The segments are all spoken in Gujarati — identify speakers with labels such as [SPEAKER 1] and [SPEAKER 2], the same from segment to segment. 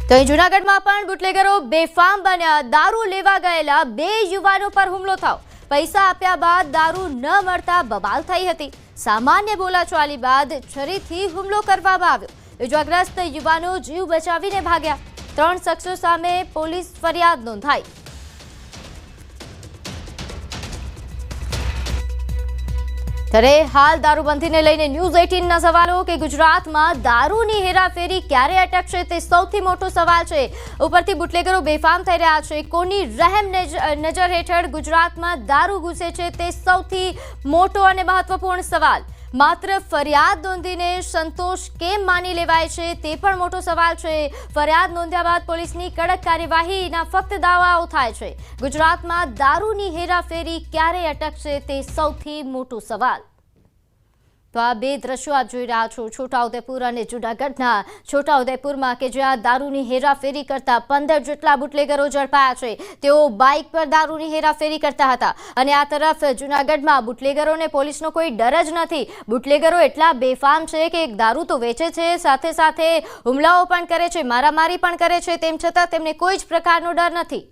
[SPEAKER 1] તો અહીં જૂનાગઢમાં પણ બુટલેગરો બેફામ બન્યા। દારૂ લેવા ગયેલા 2 યુવાનો પર હુમલો થયો। પૈસા આપ્યા બાદ દારૂ ન મળતા બબાલ થઈ હતી। સામાન્ય બોલાચાલી બાદ છરીથી હુમલો કરવામાં આવ્યો। ઇજાગ્રસ્ત યુવાનો જીવ બચાવીને ભાગ્યા। 3 શખ્સો સામે પોલીસ ફરિયાદ નોંધાઈ। ત્યારે હાલ દારૂબંધીને લઈને ન્યૂઝ 18 ના સવાલો કે ગુજરાતમાં દારૂની હેરાફેરી ક્યારે અટકશે તે સૌથી મોટો સવાલ છે। ઉપરથી બુટલેગરો બેફામ થઈ રહ્યા છે। કોની રહેમ નજર હેઠળ ગુજરાતમાં દારૂ ઘૂસે છે તે સૌથી મોટો અને મહત્વપૂર્ણ સવાલ। માત્ર ફરિયાદ નોંધીને સંતોષ કેમ માની લેવાય છે તે પણ મોટો સવાલ છે। ફરિયાદ નોંધ્યા બાદ પોલીસની કડક કાર્યવાહીના ફક્ત દાવાઓ થાય છે। ગુજરાતમાં દારૂની હેરાફેરી ક્યારે અટકશે તે સૌથી મોટો સવાલ। તો આ 2 દ્રશ્યો આપ જોઈ રહ્યા છો છોટાઉદેપુર અને જૂનાગઢના। છોટાઉદેપુરમાં કે જ્યાં દારૂની હેરાફેરી કરતા 15 જેટલા બુટલેગરો ઝડપાયા છે। તેઓ બાઇક પર દારૂની હેરાફેરી કરતા હતા અને આ તરફ જૂનાગઢમાં બુટલેગરોને પોલીસનો કોઈ ડર જ નથી। બુટલેગરો એટલા બેફામ છે કે દારૂ તો વેચે છે, સાથે સાથે હુમલાઓ પણ કરે છે, મારામારી પણ કરે છે, તેમ છતાં તેમને કોઈ જ પ્રકારનો ડર નથી।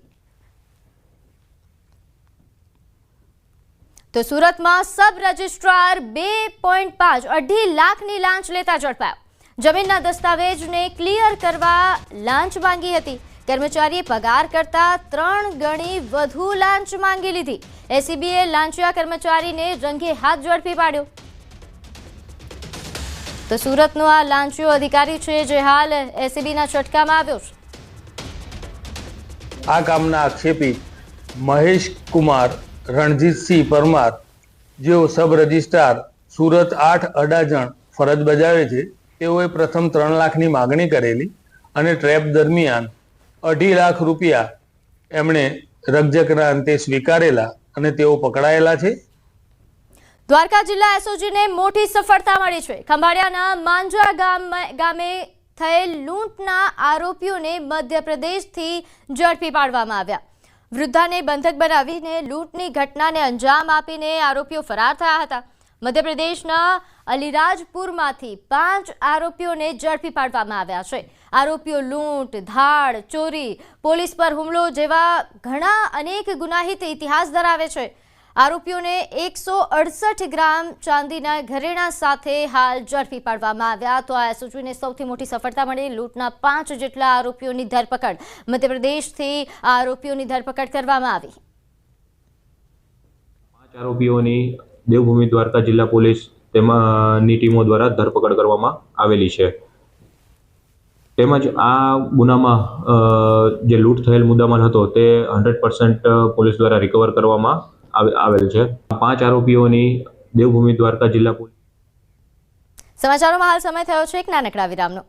[SPEAKER 1] તો સુરતમાં સબ રજિસ્ટ્રાર 2.5 લાખની લાંચ લેતા ઝડપાયા। જમીનના દસ્તાવેજને ક્લિયર કરવા લાંચ માંગી હતી। કર્મચારીએ પગાર કરતા 3 ગણી વધુ લાંચ માંગી લીધી। એસીબીએ લાંચિયા કર્મચારીને રંગે હાથ ઝડપી પાડ્યો। તો સુરતનો આ લાંચિયો અધિકારી છે જે હાલ એસીબીના છટકામાં આવ્યો છે।
[SPEAKER 2] આ કામના આક્ષેપી મહેશ કુમાર રણજીતસિંહ પરમાર, જેઓ સબ રજિસ્ટ્રાર સુરત 8 અડાજણ ફરજ બજાવે છે, તેઓએ પ્રથમ 3 લાખની માગણી કરેલી અને ટ્રેપ દરમિયાન 2.5 લાખ રૂપિયા એમણે રકઝકના અંતે સ્વીકારેલા અને તેઓ પકડાયેલા છે।
[SPEAKER 1] દ્વારકા જિલ્લા એસઓજીને મોટી સફળતા મળી છે। ખંભાળિયાના માંજરા ગામે થયેલ લૂંટના આરોપીઓને મધ્યપ્રદેશથી ઝડપી પાડવામાં આવ્યા। વૃદ્ધાને બંધક બનાવીને લૂંટની ઘટનાને અંજામ આપીને આરોપીઓ ફરાર થયા હતા। મધ્યપ્રદેશના અલીરાજપુરમાંથી 5 આરોપીઓને ઝડપી પાડવામાં આવ્યા છે। આરોપીઓ લૂંટ, ધાડ, ચોરી, પોલીસ પર હુમલો જેવા ઘણા અનેક ગુનાહિત ઇતિહાસ ધરાવે છે। આરોપીઓને 168 ગ્રામ ચાંદીના ઘરેણા સાથે હાલ ઝડપી પાડવામાં આવ્યા। તો આ એસઓજીને સૌથી મોટી સફળતા મળી। લૂંટના 5 જેટલા આરોપીઓની ધરપકડ, મધ્યપ્રદેશથી આરોપીઓની ધરપકડ કરવામાં આવી।
[SPEAKER 3] 5 આરોપીઓની દેવભૂમિ દ્વારકા જિલ્લા પોલીસ તેમાંની ટીમો દ્વારા ધરપકડ કરવામાં આવેલી છે। તેમજ આ ગુનામાં જે લૂંટ થયેલ મુદ્દામાલ હતો તે 100% પોલીસ દ્વારા રિકવર કરવામાં આવેલ છે। 5 આરોપીઓની દેવભૂમિ દ્વારકા જિલ્લા પોલીસ।
[SPEAKER 1] સમાચારોમાં હાલ સમય થયો છે એક નાનકડા વિરામનો।